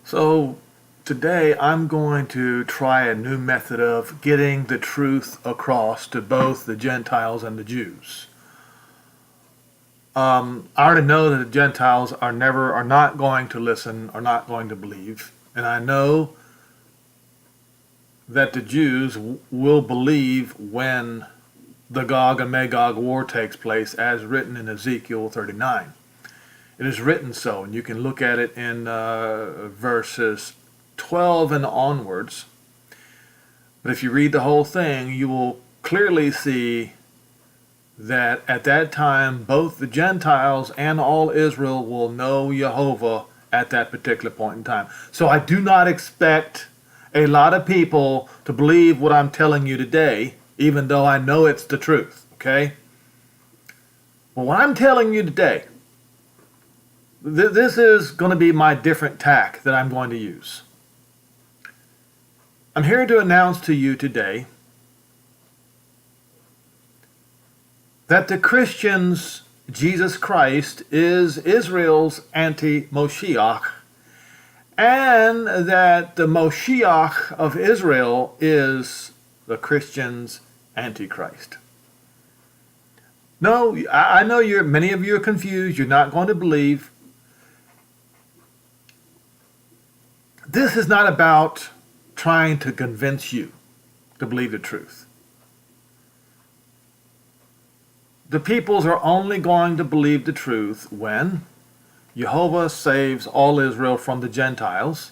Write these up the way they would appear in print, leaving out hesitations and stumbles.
So today I'm going to try a new method of getting the truth across to both the Gentiles and the Jews. I already know that the Gentiles are not going to listen, are not going to believe, and I know that the Jews will believe when the Gog and Magog war takes place, as written in Ezekiel 39. It is written so, and you can look at it in verses 12 and onwards. But if you read the whole thing, you will clearly see that at that time both the Gentiles and all Israel will know Yehovah at that particular point in time. So I do not expect a lot of people to believe what I'm telling you today, even though I know it's the truth, okay? Well, what I'm telling you today, this is going to be my different tack that I'm going to use. I'm here to announce to you today that the Christians, Jesus Christ, is Israel's anti-Moshiach, and that the Moshiach of Israel is the Christians' Antichrist. No, I know many of you are confused. You're not going to believe. This is not about trying to convince you to believe the truth. The peoples are only going to believe the truth when Yehovah saves all Israel from the Gentiles,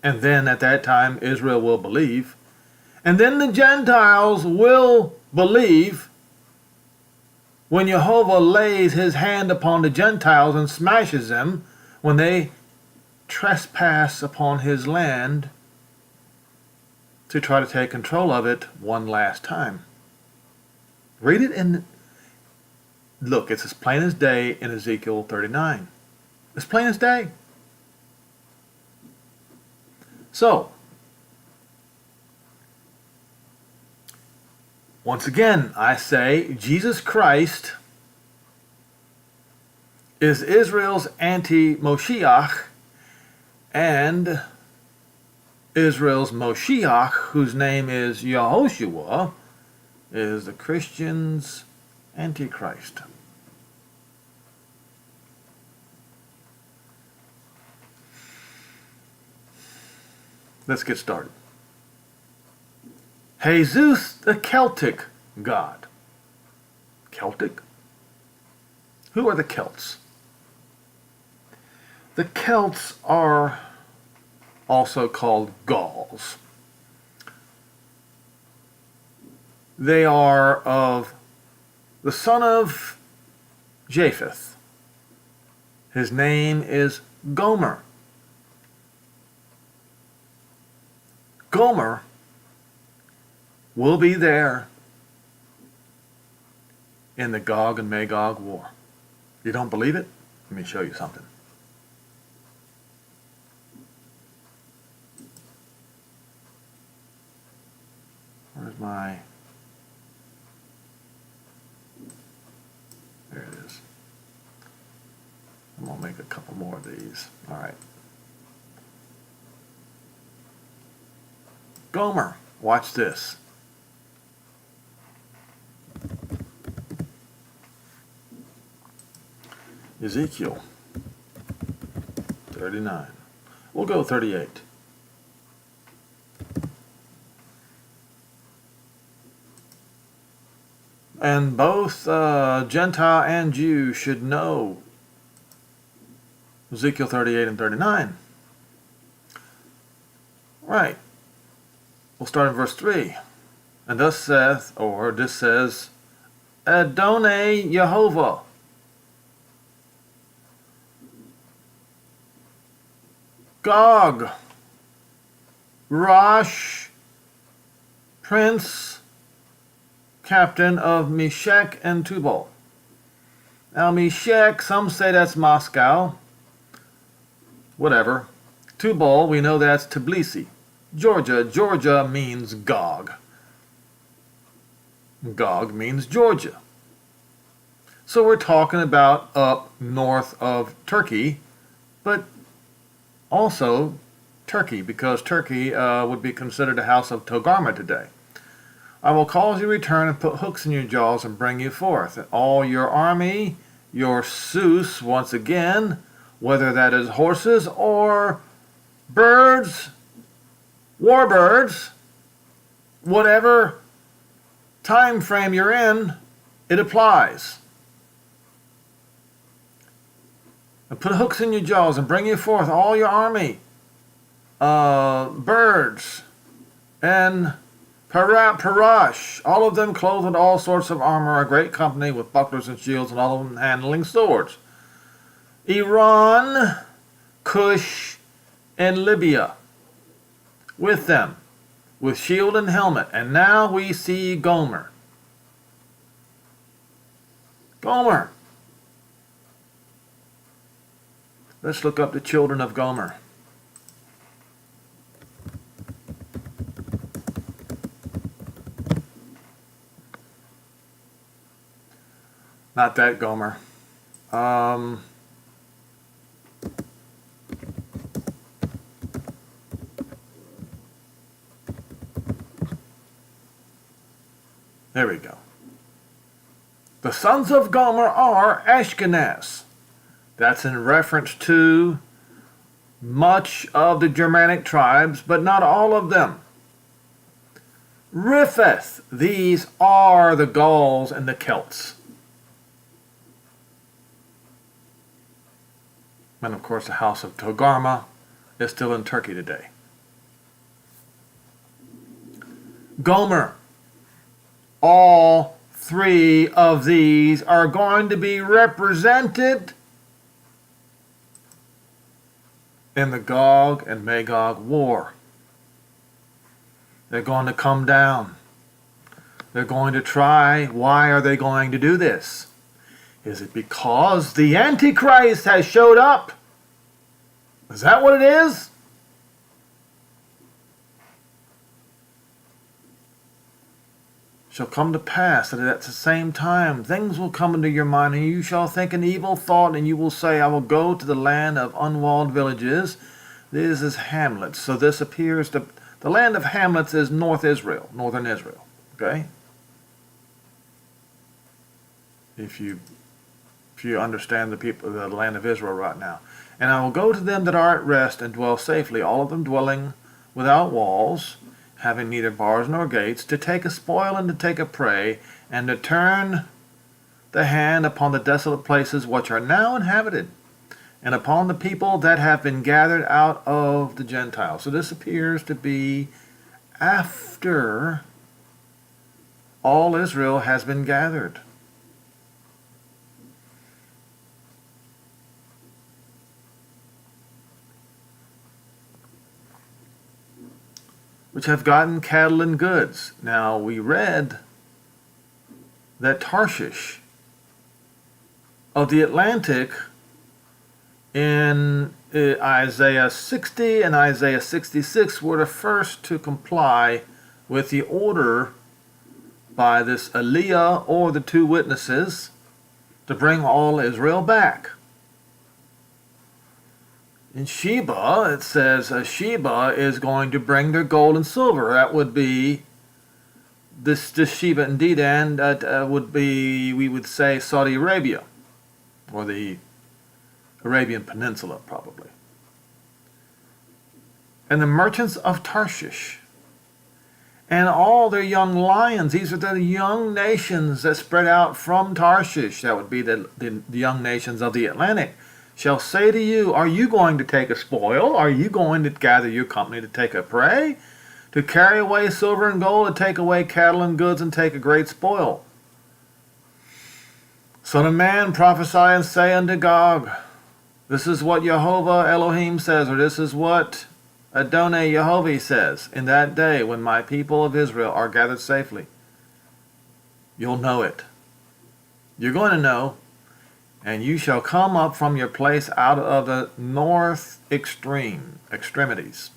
and then at that time Israel will believe, and then the Gentiles will believe when Yehovah lays his hand upon the Gentiles and smashes them when they trespass upon his land to try to take control of it one last time. Read it in Look, it's as plain as day in Ezekiel 39. As plain as day. So, once again, I say Jesus Christ is Israel's anti-Moshiach, and Israel's Moshiach, whose name is Yehoshua, is the Christians' Antichrist. Let's get started. Hesus, the Celtic god. Celtic? Who are the Celts? The Celts are also called Gauls. They are of the son of Japheth. His name is Gomer. Gomer will be there in the Gog and Magog war. You don't believe it? Let me show you something. Where's my... There it is. I'm going to make a couple more of these. All right. Gomer, watch this. Ezekiel 39. We'll go 38. And both Gentile and Jew should know Ezekiel 38 and 39. Right. We'll start in verse 3. And thus saith, or this says, Adonai Yehovah. Gog, Rosh, Prince, Captain of Meshech and Tubal. Now Meshech, some say that's Moscow. Whatever. Tubal, we know that's Tbilisi. Georgia. Georgia means Gog. Gog means Georgia. So we're talking about up north of Turkey, but also Turkey, because Turkey would be considered a house of Togarmah today. I will cause you to return and put hooks in your jaws and bring you forth. And all your army, your Hesus, once again, whether that is horses or birds, warbirds, whatever time frame you're in, it applies. And put hooks in your jaws and bring you forth all your army, birds, and Parash, all of them clothed with all sorts of armor, a great company with bucklers and shields, and all of them handling swords. Iran, Cush, and Libya with them, with shield and helmet. And now we see Gomer. Gomer. Let's look up the children of Gomer. Not that Gomer. There we go. The sons of Gomer are Ashkenaz. That's in reference to much of the Germanic tribes, but not all of them. Riphath, these are the Gauls and the Celts. And of course the house of Togarmah is still in Turkey today. Gomer. All three of these are going to be represented in the Gog and Magog war. They're going to come down. They're going to try. Why are they going to do this? Is it because the Antichrist has showed up? Is that what it is? Shall come to pass that at the same time things will come into your mind, and you shall think an evil thought, and you will say, I will go to the land of unwalled villages. This is Hamlet. So this appears to, the land of Hamlets is North Israel, northern Israel. Okay? If you understand the people of the land of Israel right now. And I will go to them that are at rest and dwell safely, all of them dwelling without walls, having neither bars nor gates, to take a spoil and to take a prey, and to turn the hand upon the desolate places which are now inhabited, and upon the people that have been gathered out of the Gentiles. So this appears to be after all Israel has been gathered. Which have gotten cattle and goods. Now we read that Tarshish of the Atlantic in Isaiah 60 and Isaiah 66 were the first to comply with the order by this Aliyah or the two witnesses to bring all Israel back. In Sheba, it says Sheba is going to bring their gold and silver. That would be this Sheba and Dedan. That would be, we would say, Saudi Arabia, or the Arabian Peninsula, probably. And the merchants of Tarshish, and all their young lions. These are the young nations that spread out from Tarshish. That would be the young nations of the Atlantic. Shall say to you, are you going to take a spoil? Are you going to gather your company to take a prey? To carry away silver and gold, to take away cattle and goods, and take a great spoil? Son of man, prophesy and say unto Gog, this is what Yehovah Elohim says, or this is what Adonai Yehovah says, in that day when my people of Israel are gathered safely. You'll know it. You're going to know. And you shall come up from your place out of the north extremities.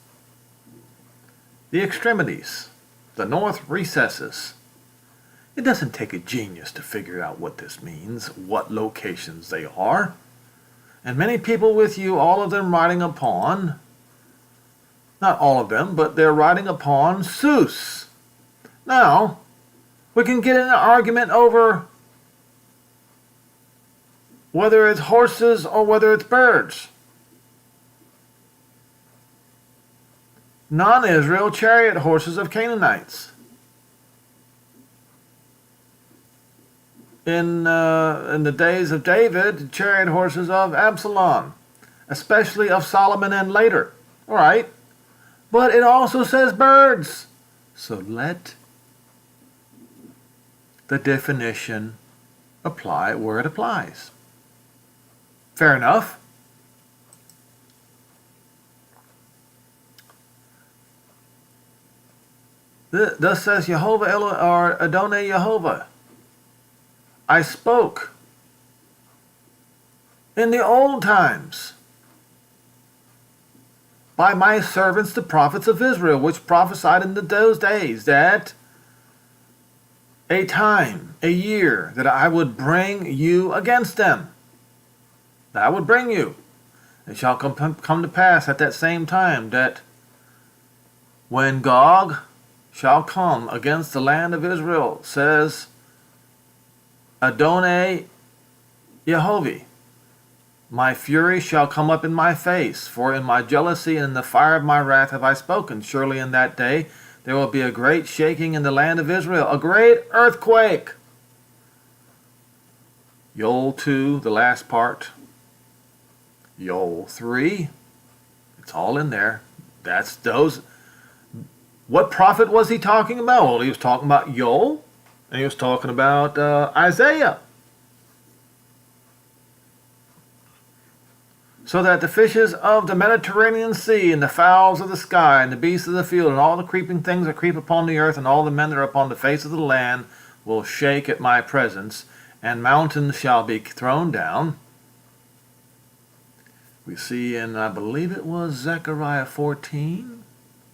The extremities, the north recesses. It doesn't take a genius to figure out what this means, what locations they are. And many people with you, all of them riding upon Not all of them, but they're riding upon Hesus. Now, we can get in an argument over whether it's horses or whether it's birds. Non-Israel chariot horses of Canaanites. In the days of David, chariot horses of Absalom, especially of Solomon and later. All right. But it also says birds. So let the definition apply where it applies. Fair enough. Thus says Yehovah or Adonai Yehovah. I spoke in the old times by my servants the prophets of Israel, which prophesied in those days that a time, a year, that I would bring you against them. That I would bring you. It shall come to pass at that same time that when Gog shall come against the land of Israel, says Adonai Yehovah, my fury shall come up in my face, for in my jealousy and in the fire of my wrath have I spoken. Surely in that day there will be a great shaking in the land of Israel, a great earthquake. Yoel 2, the last part. Yoel 3, it's all in there. That's those. What prophet was he talking about? Well, he was talking about Yoel, and he was talking about Isaiah. So that the fishes of the Mediterranean Sea, and the fowls of the sky, and the beasts of the field, and all the creeping things that creep upon the earth, and all the men that are upon the face of the land, will shake at my presence, and mountains shall be thrown down. We see in, I believe it was Zechariah 14,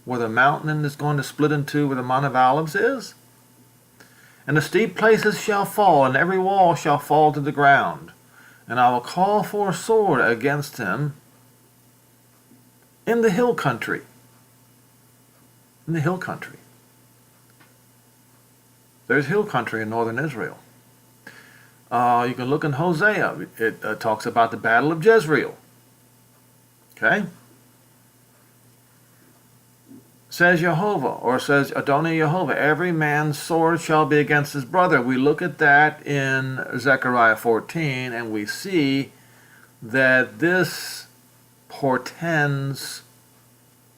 where the mountain is going to split in two, where the Mount of Olives is. And the steep places shall fall, and every wall shall fall to the ground. And I will call for a sword against him in the hill country. In the hill country. There's hill country in northern Israel. You can look in Hosea. It talks about the battle of Jezreel. Okay? Says Yehovah, or says Adonai Yehovah, every man's sword shall be against his brother. We look at that in Zechariah 14, and we see that this portends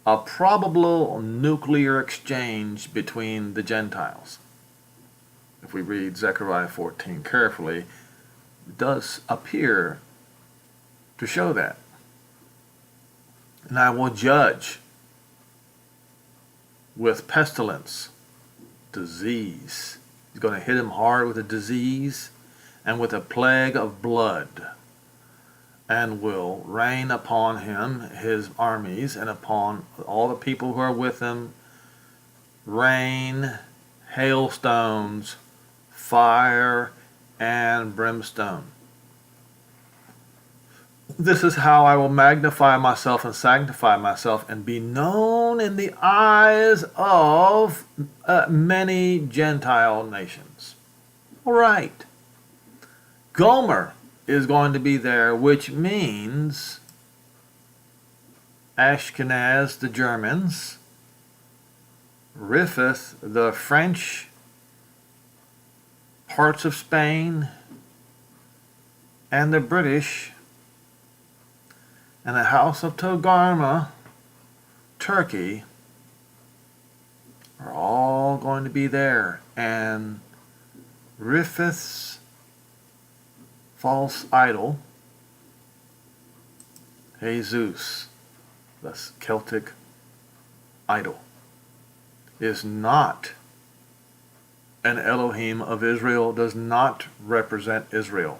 a probable nuclear exchange between the Gentiles. If we read Zechariah 14 carefully, it does appear to show that. And I will judge with pestilence, disease. He's going to hit him hard with a disease and with a plague of blood, and will rain upon him, his armies, and upon all the people who are with him, rain, hailstones, fire, and brimstone. This is how I will magnify myself and sanctify myself and be known in the eyes of many Gentile nations. All right. Gomer is going to be there, which means Ashkenaz, the Germans, Rifeth, the French, parts of Spain, and the British, and the house of Togarmah, Turkey, are all going to be there. And Rifeth's false idol, Hesus, the Celtic idol, is not an Elohim of Israel, does not represent Israel.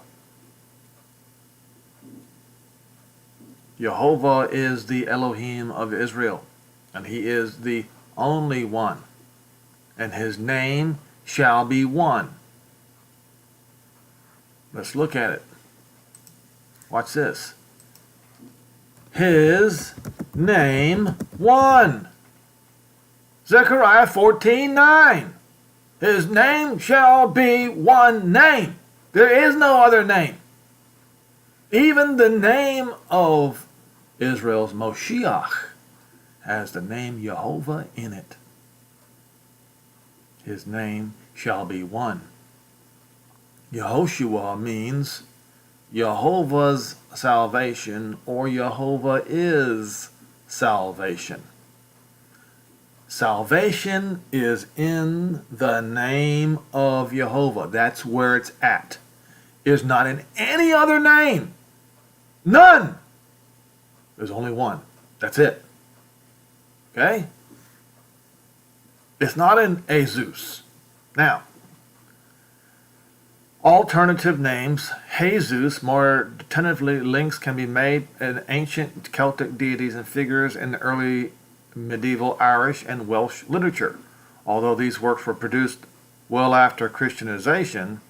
Yehovah is the Elohim of Israel, and he is the only one, and his name shall be one. Let's look at it. Watch this. his name one. Zechariah 14:9. His name shall be one name. There is no other name. Even the name of Israel's Moshiach has the name Yehovah in it. His name shall be one. Yehoshua means Jehovah's salvation, or Yehovah is salvation. Salvation is in the name of Yehovah. That's where it's at. It's not in any other name. None. There's only one. That's it. Okay? It's not in Hesus. Now, alternative names, Hesus, more tentatively links can be made in ancient Celtic deities and figures in the early medieval Irish and Welsh literature. Although these works were produced well after Christianization,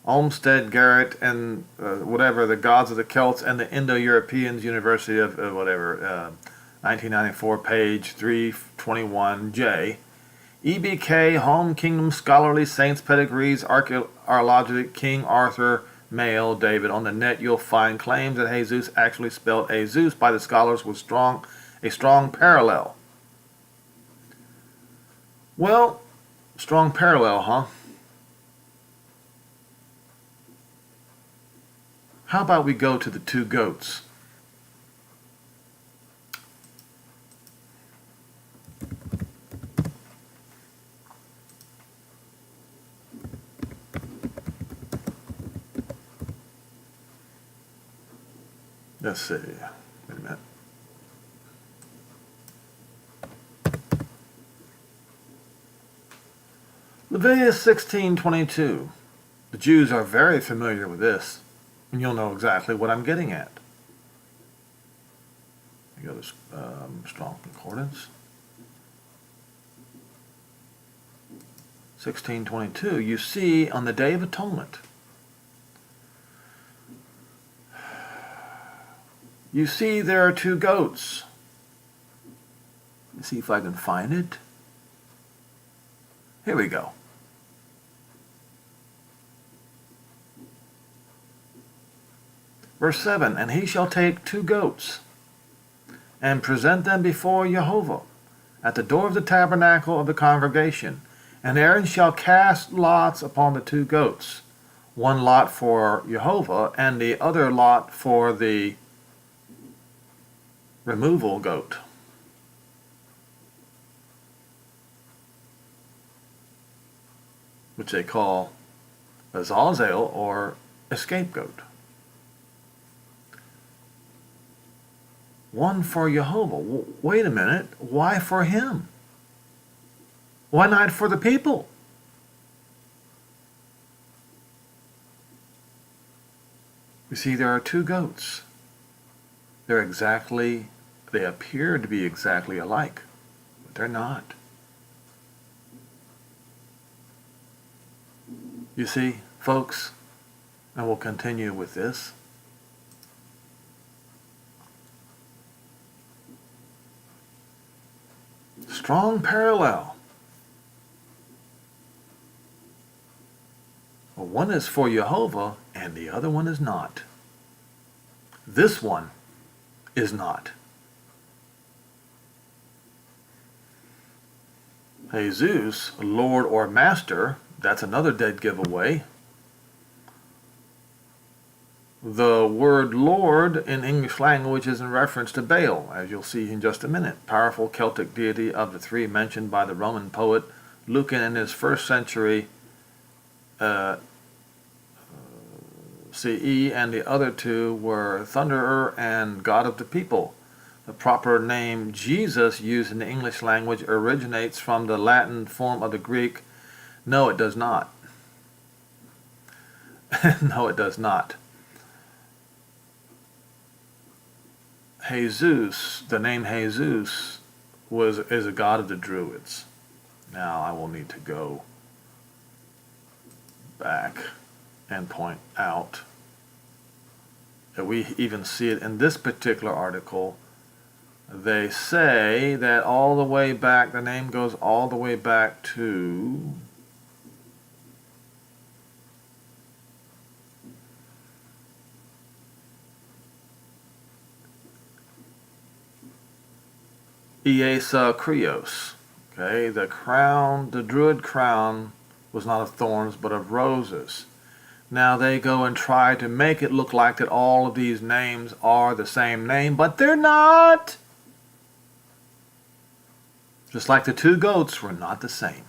Olmsted, Garrett, and the gods of the Celts and the Indo-Europeans, University of 1994, page 321J. EBK, Home Kingdom Scholarly Saints Pedigrees, Archaeologic, King Arthur, Mail, David. On the net you'll find claims that Hesus, actually spelled Hesus by the scholars, was a strong parallel. Well, strong parallel, huh? How about we go to the two goats? Let's see. Wait a minute. Leviticus 16:22. The Jews are very familiar with this, and you'll know exactly what I'm getting at. You go to Strong Concordance. 16:22. You see, on the Day of Atonement, you see there are two goats. Let's see if I can find it. Here we go. Verse 7, and he shall take two goats and present them before Yehovah at the door of the tabernacle of the congregation. And Aaron shall cast lots upon the two goats, one lot for Yehovah and the other lot for the removal goat. Which they call Azazel or a scapegoat. One for Yehovah. Wait a minute. Why for him? Why not for the people? You see, there are two goats. They appear to be exactly alike, but they're not. You see, folks, and we'll continue with this. Strong parallel. Well, one is for Yehovah and the other one is not. This one is not. Hesus, Lord or Master, that's another dead giveaway. The word Lord in English language is in reference to Baal, as you'll see in just a minute. Powerful Celtic deity of the three mentioned by the Roman poet Lucan in his 1st century CE, and the other two were Thunderer and God of the people. The proper name Jesus used in the English language originates from the Latin form of the Greek. No, it does not. No, it does not. Hesus, the name Hesus, is a god of the Druids. Now I will need to go back and point out We even see it in this particular article. They say that all the way back, the name goes all the way back to Krios. Okay, the crown, the Druid crown was not of thorns but of roses. Now they go and try to make it look like that all of these names are the same name, but they're not. Just like the two goats were not the same.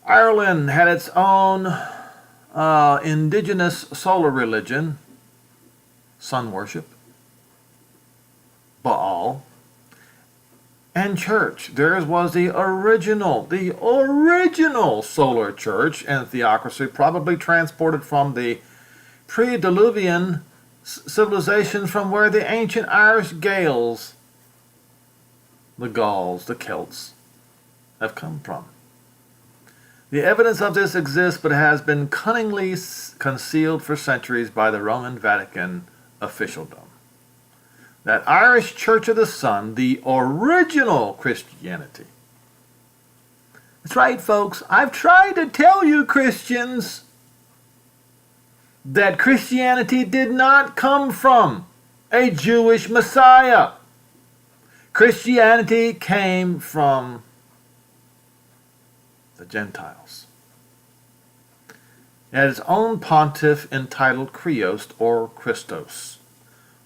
Ireland had its own indigenous solar religion, sun worship, Baal, and church. Theirs was the original solar church and theocracy, probably transported from the pre-Diluvian civilization from where the ancient Irish Gaels, the Gauls, the Celts, have come from. The evidence of this exists, but has been cunningly concealed for centuries by the Roman Vatican officialdom. That Irish Church of the Sun, the original Christianity. That's right, folks. I've tried to tell you, Christians, that Christianity did not come from a Jewish Messiah. Christianity came from the Gentiles. It had its own pontiff entitled Krios or Christos,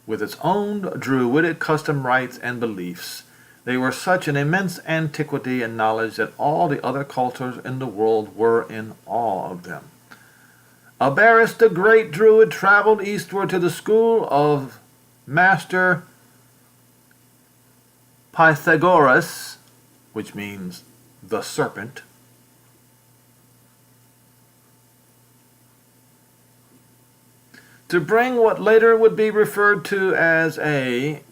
with its own Druidic custom rites and beliefs. They were such an immense antiquity and knowledge that all the other cultures in the world were in awe of them. Abaris the great Druid traveled eastward to the school of Master Pythagoras, which means the serpent, to bring what later would be referred to as a,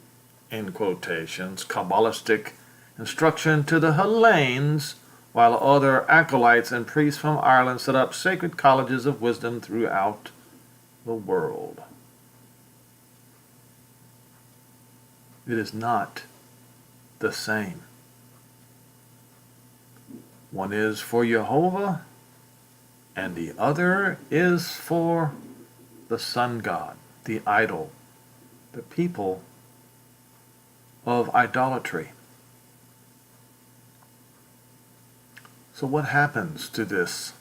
in quotations, Kabbalistic instruction to the Hellenes, while other acolytes and priests from Ireland set up sacred colleges of wisdom throughout the world. It is not the same. One is for Yehovah, and the other is for the sun god, the idol, the people of idolatry. So what happens to this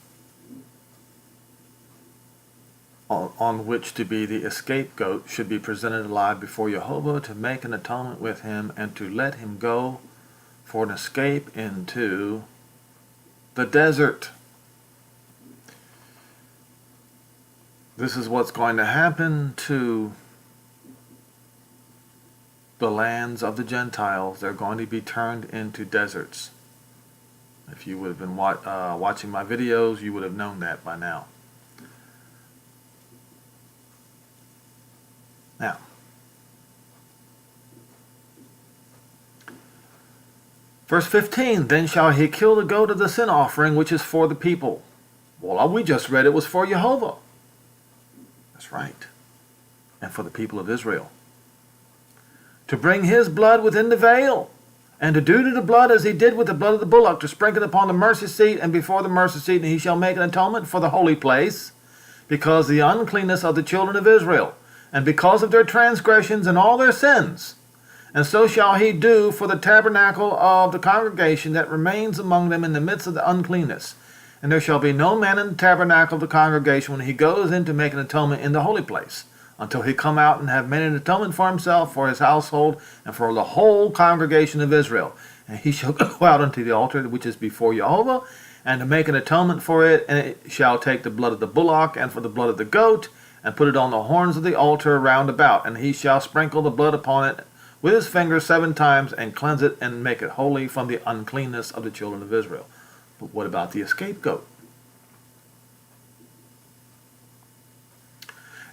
on which to be the scapegoat should be presented alive before Yehovah to make an atonement with him and to let him go for an escape into the desert? This is what's going to happen to the lands of the Gentiles. They're going to be turned into deserts. If you would have been watching my videos, you would have known that by now. Now, verse 15, then shall he kill the goat of the sin offering, which is for the people. Well, we just read it was for Yehovah. That's right. And for the people of Israel. To bring his blood within the veil, and to do to the blood as he did with the blood of the bullock, to sprinkle it upon the mercy seat and before the mercy seat, and he shall make an atonement for the holy place, because the uncleanness of the children of Israel, and because of their transgressions and all their sins. And so shall he do for the tabernacle of the congregation that remains among them in the midst of the uncleanness. And there shall be no man in the tabernacle of the congregation when he goes in to make an atonement in the holy place, until he come out and have made an atonement for himself, for his household, and for the whole congregation of Israel. And he shall go out unto the altar which is before Yehovah, and to make an atonement for it, and it shall take the blood of the bullock and for the blood of the goat, and put it on the horns of the altar round about, and he shall sprinkle the blood upon it with his finger 7 times, and cleanse it, and make it holy from the uncleanness of the children of Israel. But what about the scapegoat?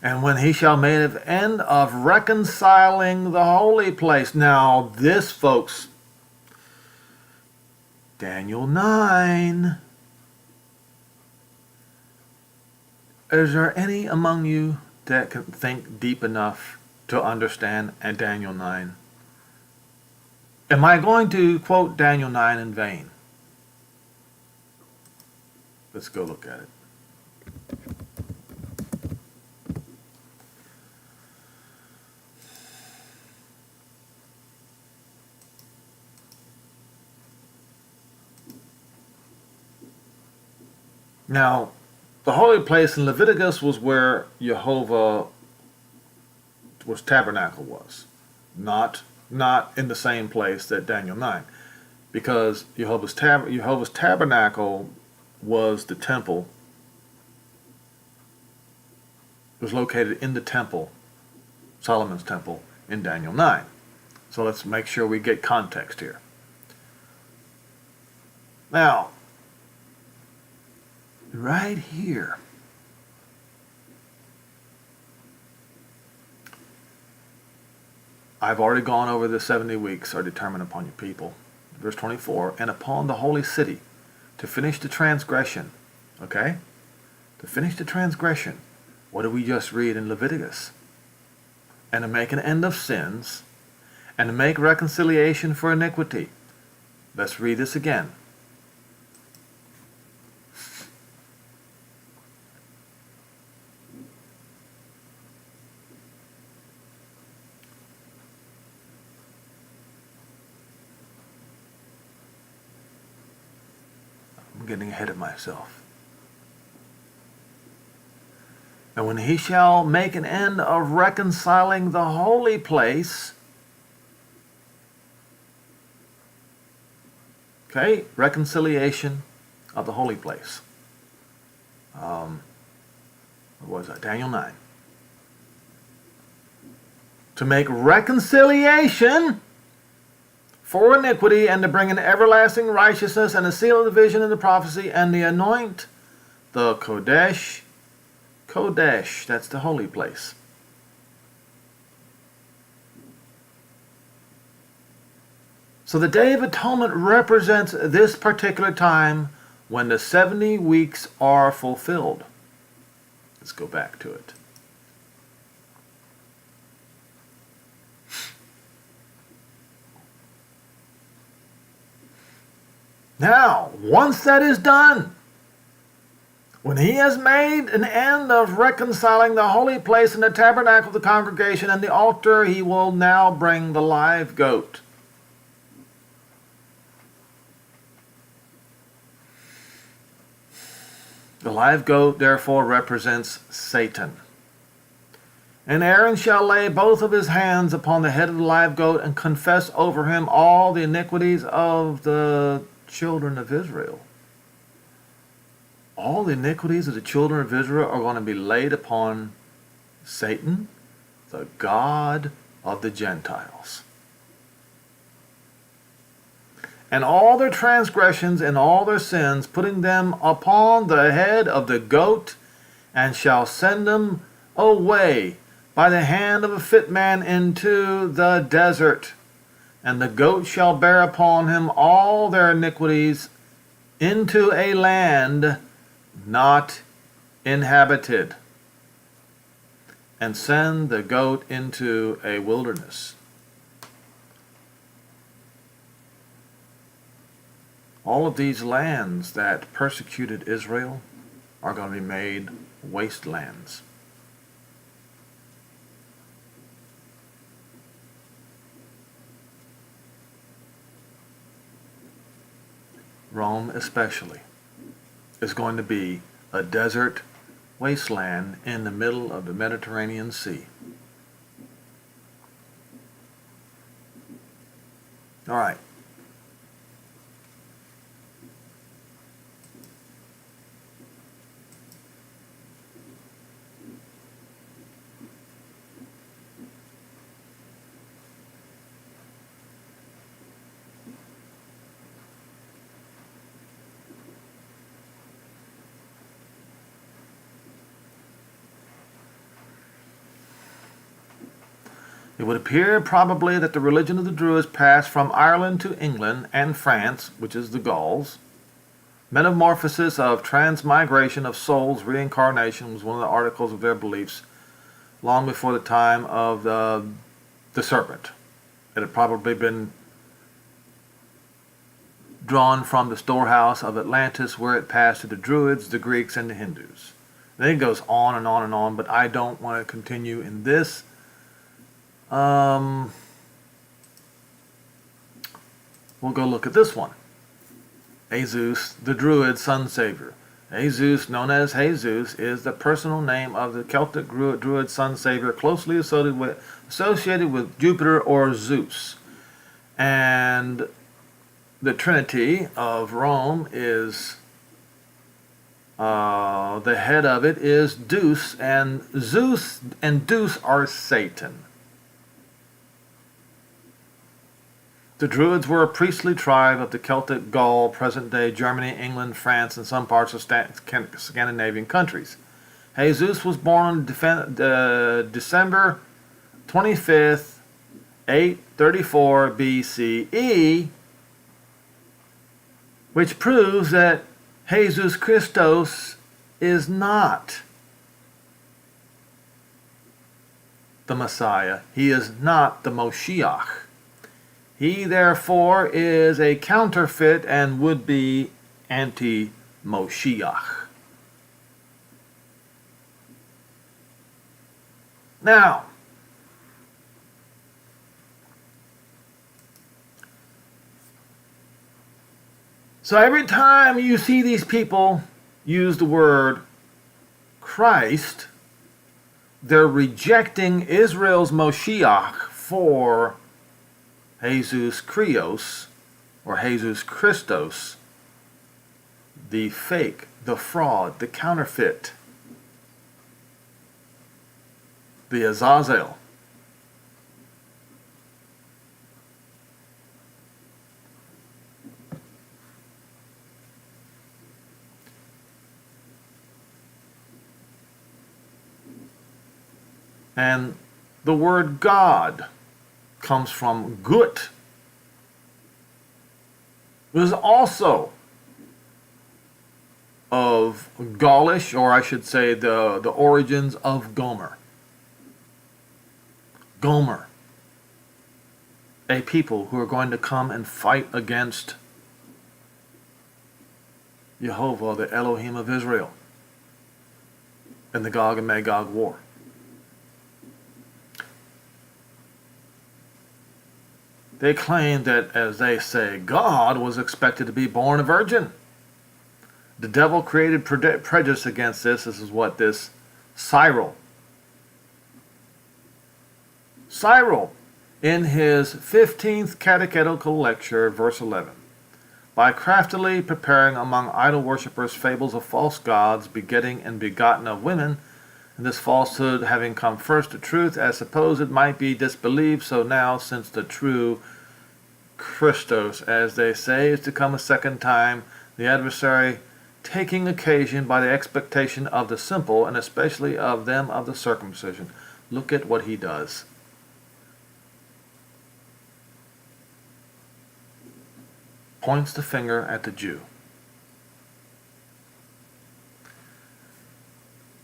And when he shall make an end of reconciling the holy place. Now this, folks, Daniel 9. Is there any among you that can think deep enough to understand Daniel 9? Am I going to quote Daniel 9 in vain? Let's go look at it. Now, the holy place in Leviticus was where Yehovah was tabernacle was, not in the same place that Daniel 9, because Yehovah's tabernacle was the temple. It was located in the temple, Solomon's temple, in Daniel 9. So let's make sure we get context here. Now, right here, I've already gone over the 70 weeks are determined upon your people. Verse 24, and upon the holy city to finish the transgression. Okay? To finish the transgression. What did we just read in Leviticus? And to make an end of sins, and to make reconciliation for iniquity. Let's read this again. I'm getting ahead of myself. And when he shall make an end of reconciling the holy place, okay, reconciliation of the holy place. What was that? Daniel 9. To make reconciliation for iniquity, and to bring an everlasting righteousness, and a seal of the vision and the prophecy, and the anoint the Kodesh. Kodesh, that's the holy place. So the Day of Atonement represents this particular time when the 70 weeks are fulfilled. Let's go back to it. Now, once that is done, when he has made an end of reconciling the holy place and the tabernacle of the congregation and the altar, he will now bring the live goat. The live goat, therefore, represents Satan. And Aaron shall lay both of his hands upon the head of the live goat and confess over him all the iniquities of the children of Israel. All the iniquities of the children of Israel are going to be laid upon Satan, the god of the Gentiles. And all their transgressions and all their sins, putting them upon the head of the goat, and shall send them away by the hand of a fit man into the desert. And the goat shall bear upon him all their iniquities into a land not inhabited, and send the goat into a wilderness. All of these lands that persecuted Israel are going to be made wastelands. Rome especially is going to be a desert wasteland in the middle of the Mediterranean Sea. All right. It would appear probably that the religion of the Druids passed from Ireland to England and France, which is the Gauls, Metamorphosis of transmigration of souls, reincarnation was one of the articles of their beliefs long before the time of the serpent. It had probably been drawn from the storehouse of Atlantis, where it passed to the Druids, the Greeks, and the Hindus. Then it goes on and on and on, but I don't want to continue in this. We'll go look at this one. Hesus, the Druid sun savior. Hesus, known as Hesus, is the personal name of the Celtic Druid sun savior, closely associated with Jupiter or Zeus. And the Trinity of Rome is, the head of it is Zeus and Zeus are Satan. The Druids were a priestly tribe of the Celtic Gaul, present-day Germany, England, France, and some parts of Scandinavian countries. Hesus was born on December 25th, 834 BCE, which proves that Jesus Christos is not the Messiah. He is not the Moshiach. He, therefore, is a counterfeit and would be anti-Moshiach. Now, so every time you see these people use the word Christ, they're rejecting Israel's Moshiach for Jesus Krios, or Jesus Christos, the fake, the fraud, the counterfeit, the Azazel. And the word God comes from gut, was also of Gaulish, or I should say the origins of Gomer. Gomer, a people who are going to come and fight against Yehovah, the Elohim of Israel, in the Gog and Magog war. They claim that, as they say, God was expected to be born a virgin. The devil created prejudice against this. This is what this Cyril, in his 15th catechetical lecture, verse 11, by craftily preparing among idol worshippers fables of false gods, begetting and begotten of women, and this falsehood having come first to truth, as supposed it might be disbelieved, so now, since the true Christos, as they say, is to come a second time, the adversary taking occasion by the expectation of the simple, and especially of them of the circumcision. Look at what he does. Points the finger at the Jew.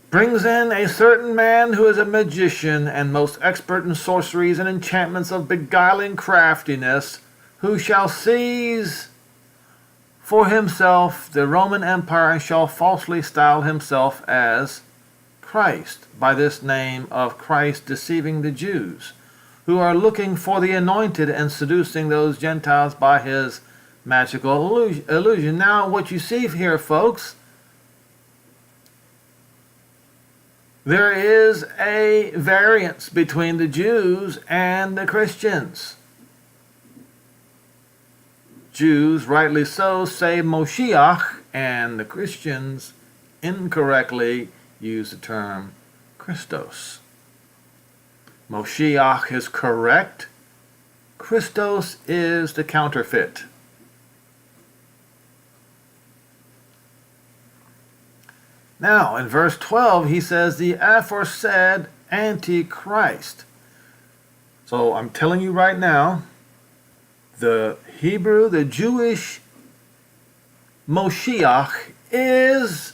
Brings in a certain man who is a magician and most expert in sorceries and enchantments of beguiling craftiness, who shall seize for himself the Roman Empire and shall falsely style himself as Christ, by this name of Christ deceiving the Jews, who are looking for the anointed and seducing those Gentiles by his magical illusion. Now, what you see here, folks, there is a variance between the Jews and the Christians. Jews, rightly so, say Moshiach, and the Christians incorrectly use the term Christos. Moshiach is correct. Christos is the counterfeit. Now, in verse 12, he says, the aforesaid Antichrist. So I'm telling you right now, the Hebrew, the Jewish Moshiach is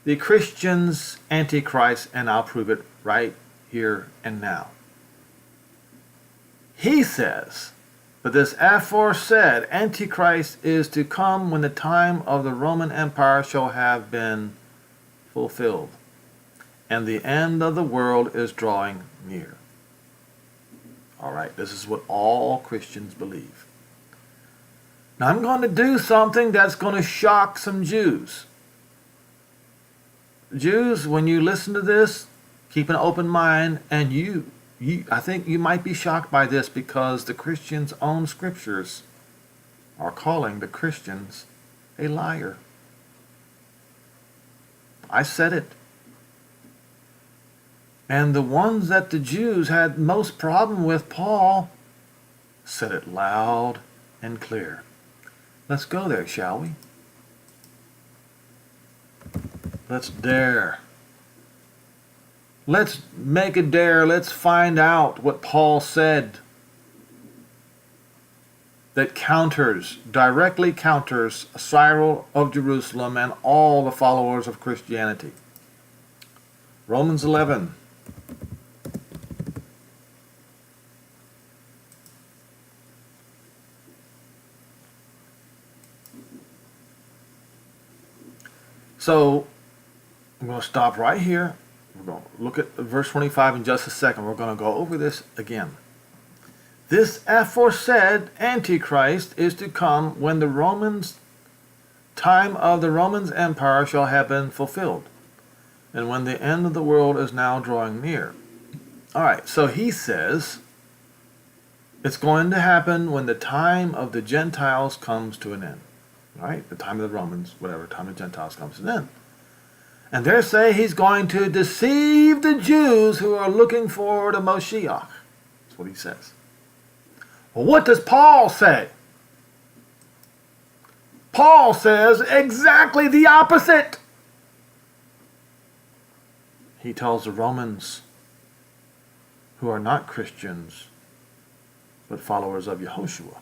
the Christian's Antichrist, and I'll prove it right here and now. He says, but this aforesaid Antichrist is to come when the time of the Roman Empire shall have been fulfilled, and the end of the world is drawing near. All right, this is what all Christians believe. Now I'm going to do something that's going to shock some Jews. Jews, when you listen to this, keep an open mind, and I think you might be shocked by this, because the Christians' own scriptures are calling the Christians a liar. I said it. And the ones that the Jews had most problem with, Paul said it loud and clear. Let's go there, shall we? Let's dare. Let's make a dare. Let's find out what Paul said that directly counters Cyril of Jerusalem and all the followers of Christianity. Romans 11. So, I'm going to stop right here. We're going to look at verse 25 in just a second. We're going to go over this again. This aforesaid Antichrist is to come when the time of the Romans' empire shall have been fulfilled, and when the end of the world is now drawing near. All right, so he says it's going to happen when the time of the Gentiles comes to an end. Right? The time of the Romans, whatever, time of the Gentiles comes to an end. And they say he's going to deceive the Jews who are looking for the Moshiach. That's what he says. Well, what does Paul say? Paul says exactly the opposite. He tells the Romans, who are not Christians, but followers of Yehoshua,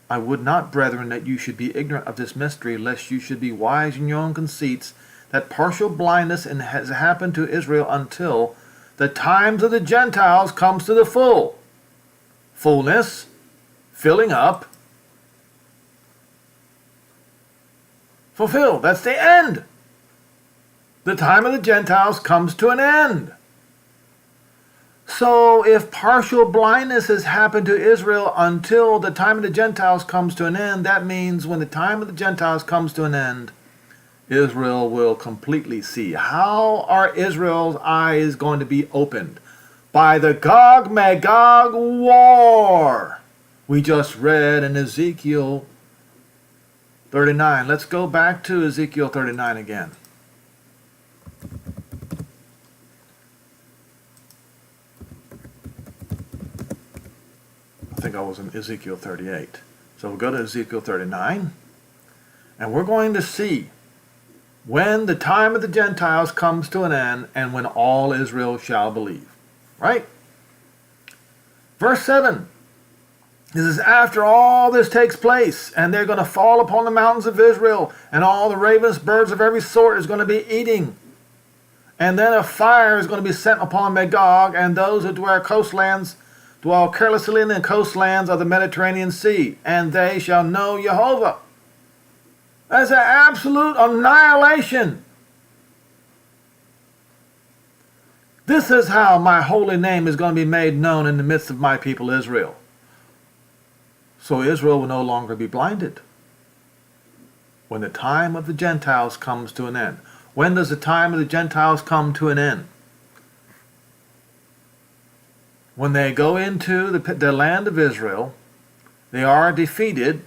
I would not, brethren, that you should be ignorant of this mystery, lest you should be wise in your own conceits, that partial blindness has happened to Israel until the times of the Gentiles comes to the fullness, filling up, fulfilled. That's the end. The time of the Gentiles comes to an end. So if partial blindness has happened to Israel until the time of the Gentiles comes to an end, that means when the time of the Gentiles comes to an end, Israel will completely see. How are Israel's eyes going to be opened? By the Gog-Magog war. We just read in Ezekiel 39. Let's go back to Ezekiel 39 again. I think I was in Ezekiel 38. So we'll go to Ezekiel 39, and we're going to see when the time of the Gentiles comes to an end and when all Israel shall believe. Right? Verse 7. This is after all this takes place, and they're going to fall upon the mountains of Israel, and all the ravenous birds of every sort is going to be eating. And then a fire is going to be sent upon Magog, and those who dwell carelessly in the coastlands of the Mediterranean Sea, and they shall know Yehovah. That's an absolute annihilation. This is how my holy name is going to be made known in the midst of my people Israel. So Israel will no longer be blinded when the time of the Gentiles comes to an end. When does the time of the Gentiles come to an end? When they go into the land of Israel, they are defeated,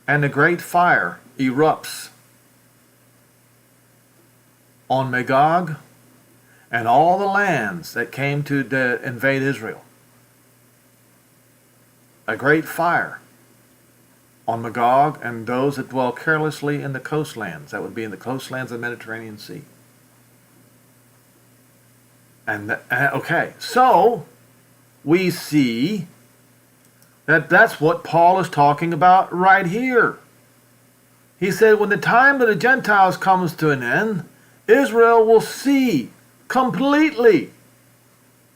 and the great fire erupts on Magog and all the lands that came to invade Israel. A great fire on Magog and those that dwell carelessly in the coastlands. That would be in the coastlands of the Mediterranean Sea. Okay, so we see that that's what Paul is talking about right here. He said, when the time of the Gentiles comes to an end, Israel will see completely.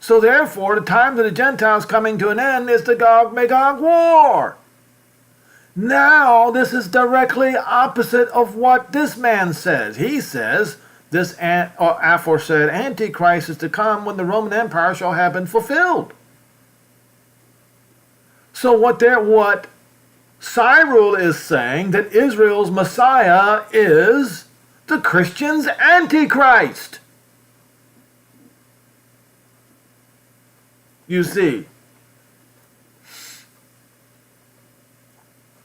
So therefore, the time of the Gentiles coming to an end is the Gog-Magog war. Now, this is directly opposite of what this man says. He says, this aforesaid Antichrist is to come when the Roman Empire shall have been fulfilled. So what Cyril is saying, that Israel's Messiah is the Christian's Antichrist. You see.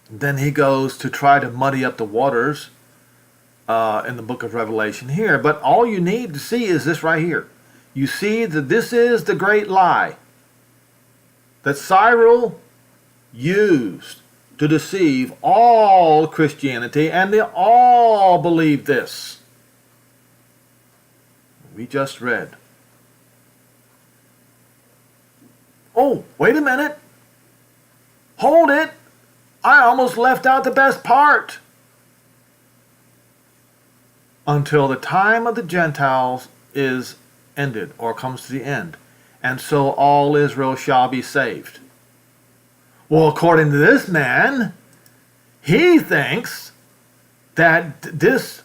Then he goes to try to muddy up the waters in the book of Revelation here. But all you need to see is this right here. You see that this is the great lie that Cyril used to deceive all Christianity, and they all believe this. We just read. Oh, wait a minute. Hold it. I almost left out the best part. Until the time of the Gentiles is ended, or comes to the end, and so all Israel shall be saved. Well, according to this man, he thinks that this,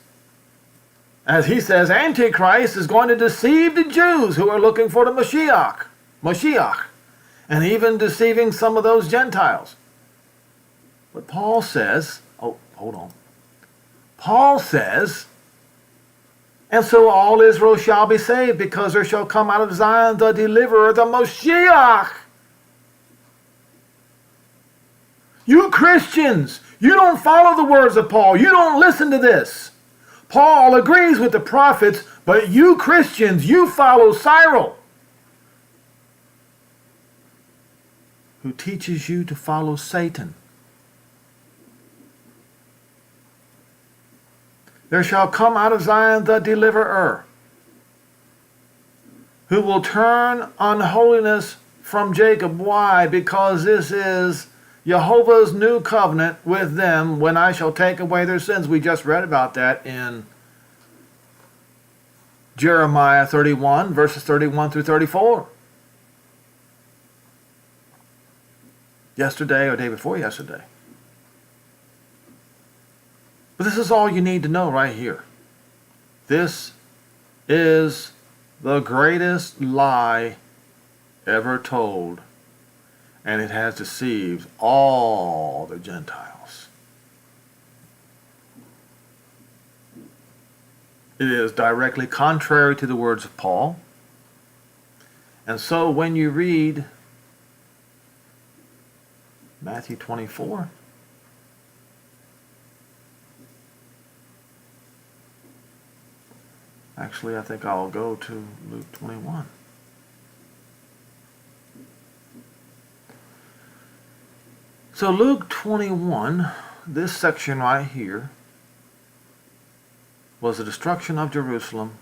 as he says, Antichrist is going to deceive the Jews who are looking for the Moshiach, and even deceiving some of those Gentiles. But Paul says, oh, hold on. Paul says, and so all Israel shall be saved, because there shall come out of Zion the deliverer, the Moshiach. You Christians, you don't follow the words of Paul. You don't listen to this. Paul agrees with the prophets, but you Christians, you follow Cyril, who teaches you to follow Satan. There shall come out of Zion the deliverer, who will turn unholiness from Jacob. Why? Because this is Yehovah's new covenant with them when I shall take away their sins. We just read about that in Jeremiah 31, verses 31 through 34. Yesterday or day before yesterday. But this is all you need to know right here. This is the greatest lie ever told, and it has deceived all the Gentiles. It is directly contrary to the words of Paul. And so when you read Matthew 24, actually, I think I'll go to Luke 21. So Luke 21, this section right here, was the destruction of Jerusalem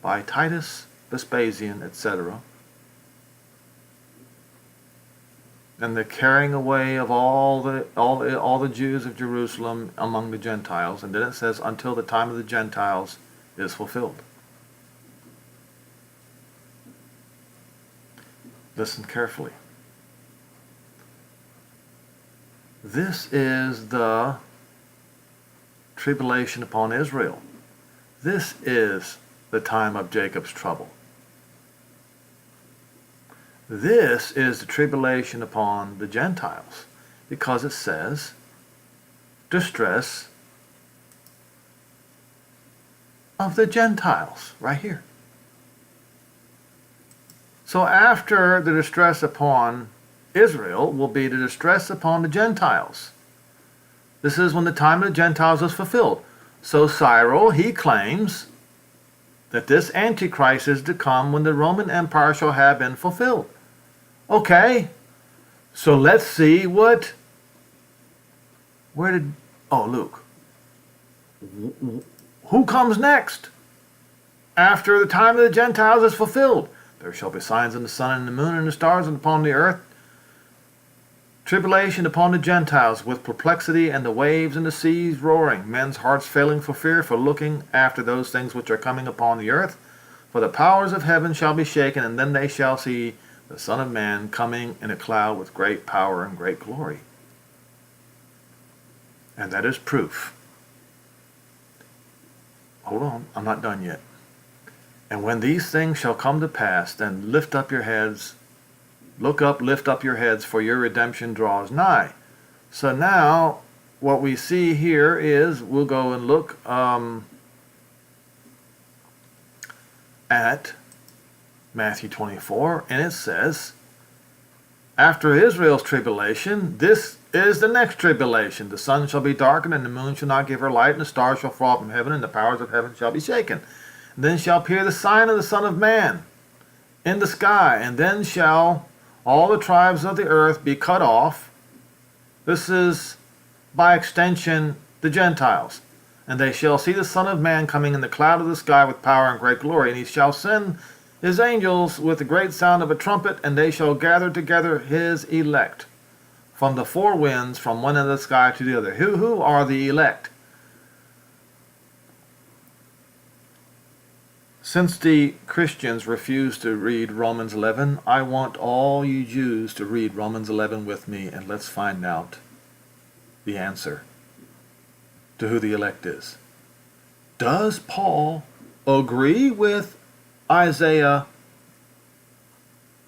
by Titus, Vespasian, etc., and the carrying away of all the Jews of Jerusalem among the Gentiles. And then it says, until the time of the Gentiles is fulfilled. Listen carefully. This is the tribulation upon Israel. This is the time of Jacob's trouble. This is the tribulation upon the Gentiles, because it says distress of the Gentiles right here. So after the distress upon Israel will be the distress upon the Gentiles. This is when the time of the Gentiles is fulfilled. So Cyril, he claims that this Antichrist is to come when the Roman Empire shall have been fulfilled. Okay, so let's see Luke. Who comes next? After the time of the Gentiles is fulfilled, there shall be signs in the sun and the moon and the stars and upon the earth, Tribulation upon the Gentiles, with perplexity and the waves and the seas roaring, men's hearts failing for fear, for looking after those things which are coming upon the earth. For the powers of heaven shall be shaken, and then they shall see the Son of Man coming in a cloud with great power and great glory. And that is proof. Hold on, I'm not done yet. And when these things shall come to pass, then lift up your heads, look up, lift up your heads, for your redemption draws nigh. So now, what we see here is, we'll go and look at Matthew 24, and it says, after Israel's tribulation, this is the next tribulation. The sun shall be darkened, and the moon shall not give her light, and the stars shall fall from heaven, and the powers of heaven shall be shaken. And then shall appear the sign of the Son of Man in the sky, and then shall all the tribes of the earth be cut off. This is, by extension, the Gentiles. And they shall see the Son of Man coming in the cloud of the sky with power and great glory. And he shall send his angels with the great sound of a trumpet, and they shall gather together his elect from the four winds, from one end of the sky to the other. Who are the elect? Since the Christians refuse to read Romans 11, I want all you Jews to read Romans 11 with me, and let's find out the answer to who the elect is. Does Paul agree with Isaiah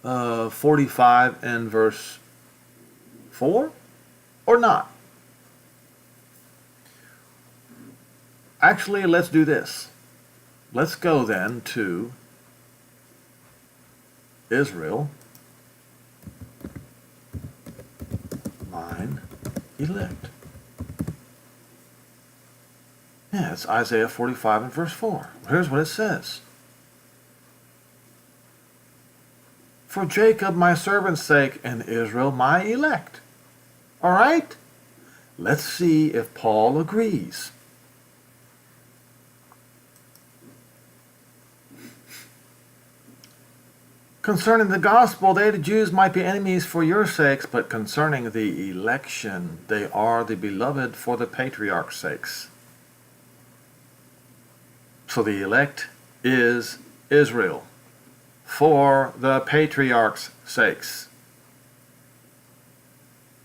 45 and verse 4 or not? Actually, let's do this. Let's go then to Israel, mine elect. Yeah, it's Isaiah 45 and verse 4. Here's what it says. For Jacob my servant's sake, and Israel my elect. All right? Let's see if Paul agrees. Concerning the gospel, they, the Jews, might be enemies for your sakes, but concerning the election, they are the beloved for the patriarch's sakes. So the elect is Israel for the patriarch's sakes.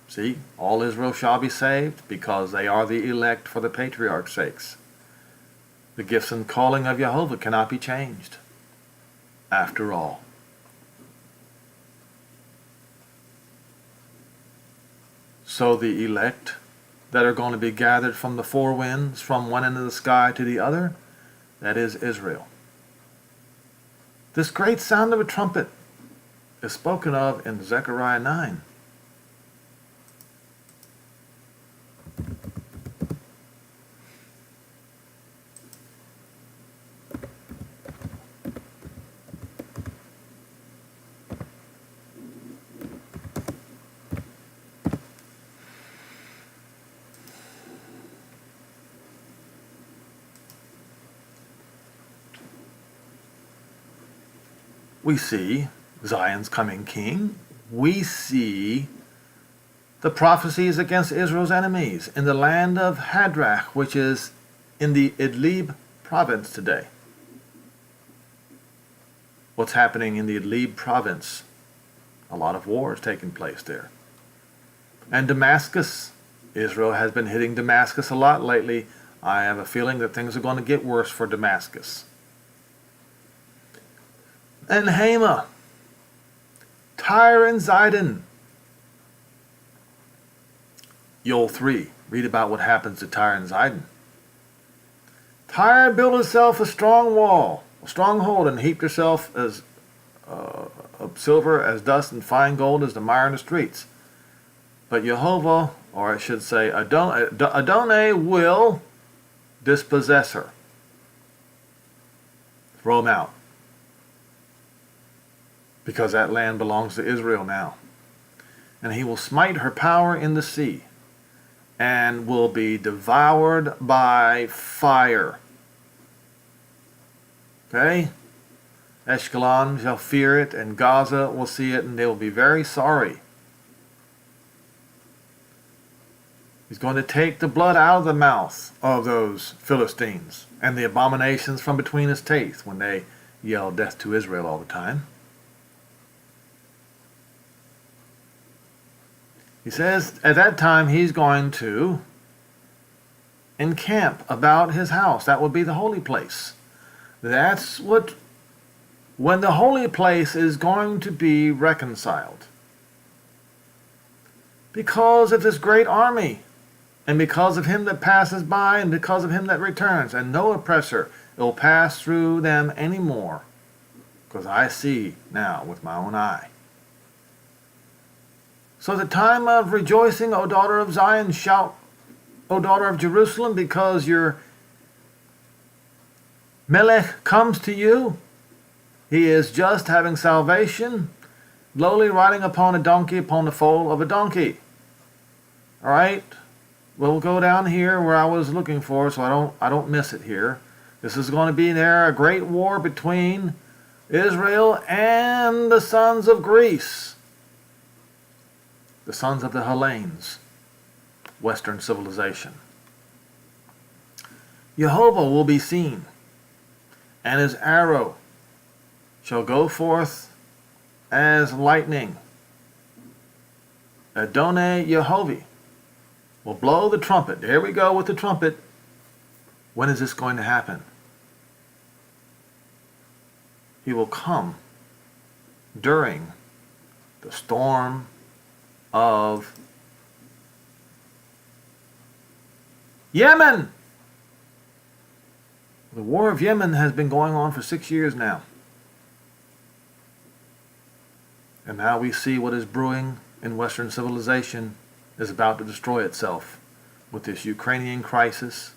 See, all Israel shall be saved because they are the elect for the patriarch's sakes. The gifts and calling of Yehovah cannot be changed, after all. So the elect that are going to be gathered from the four winds, from one end of the sky to the other, that is Israel. This great sound of a trumpet is spoken of in Zechariah 9. We see Zion's coming king. We see the prophecies against Israel's enemies in the land of Hadrach, which is in the Idlib province today. What's happening in the Idlib province? A lot of war is taking place there. And Damascus. Israel has been hitting Damascus a lot lately. I have a feeling that things are going to get worse for Damascus. And Hama, Tyre and Zidon. Yol 3, read about what happens to Tyre and Zidon. Tyre built herself a strong wall, a stronghold, and heaped herself as of silver as dust and fine gold as the mire in the streets. But Yehovah, or I should say Adonai, will dispossess her. Throw them out. Because that land belongs to Israel now. And he will smite her power in the sea, and will be devoured by fire. Okay? Ashkelon shall fear it, and Gaza will see it, and they will be very sorry. He's going to take the blood out of the mouth of those Philistines and the abominations from between his teeth when they yell death to Israel all the time. He says at that time he's going to encamp about his house. That would be the holy place. That's what, when the holy place is going to be reconciled. Because of this great army, and because of him that passes by, and because of him that returns, and no oppressor will pass through them any more, because I see now with my own eye. So the time of rejoicing, O daughter of Zion, shout, O daughter of Jerusalem, because your Melech comes to you. He is just, having salvation, lowly riding upon a donkey, upon the foal of a donkey. All right, we'll go down here where I was looking for, so I don't miss it here. This is going to be there, a great war between Israel and the sons of Greece, the sons of the Hellenes, Western civilization. Yehovah will be seen, and his arrow shall go forth as lightning. Adonai Yehovah will blow the trumpet. There we go with the trumpet. When is this going to happen? He will come during the storm of Yemen. The war of Yemen has been going on for 6 years now. And now we see what is brewing in Western civilization is about to destroy itself with this Ukrainian crisis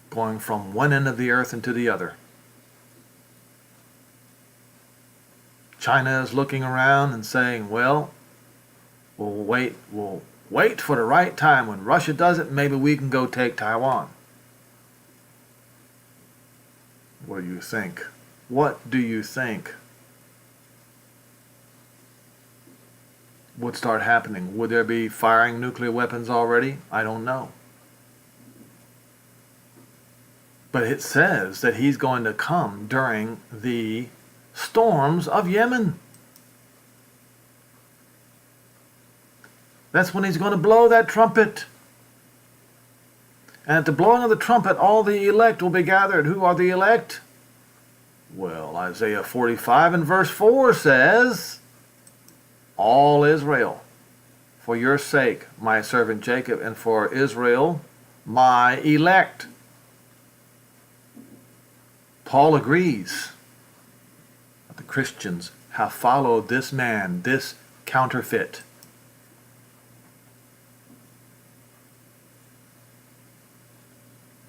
going from one end of the earth into the other. China is looking around and saying, well, we'll wait for the right time. When Russia does it, maybe we can go take Taiwan. What do you think? What do you think would start happening? Would there be firing nuclear weapons already? I don't know. But it says that he's going to come during the storms of Yemen. That's when he's going to blow that trumpet. And at the blowing of the trumpet, all the elect will be gathered. Who are the elect? Well, Isaiah 45 and verse 4 says, all Israel, for your sake, my servant Jacob, and for Israel, my elect. Paul agrees that the Christians have followed this man, this counterfeit.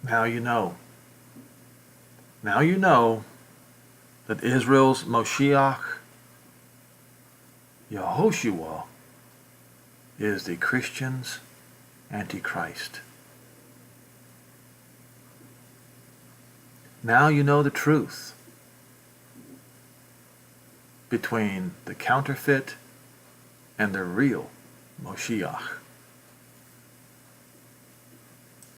Now you know. Now you know that Israel's Moshiach, Yehoshua, is the Christian's Antichrist. Now you know the truth between the counterfeit and the real Moshiach.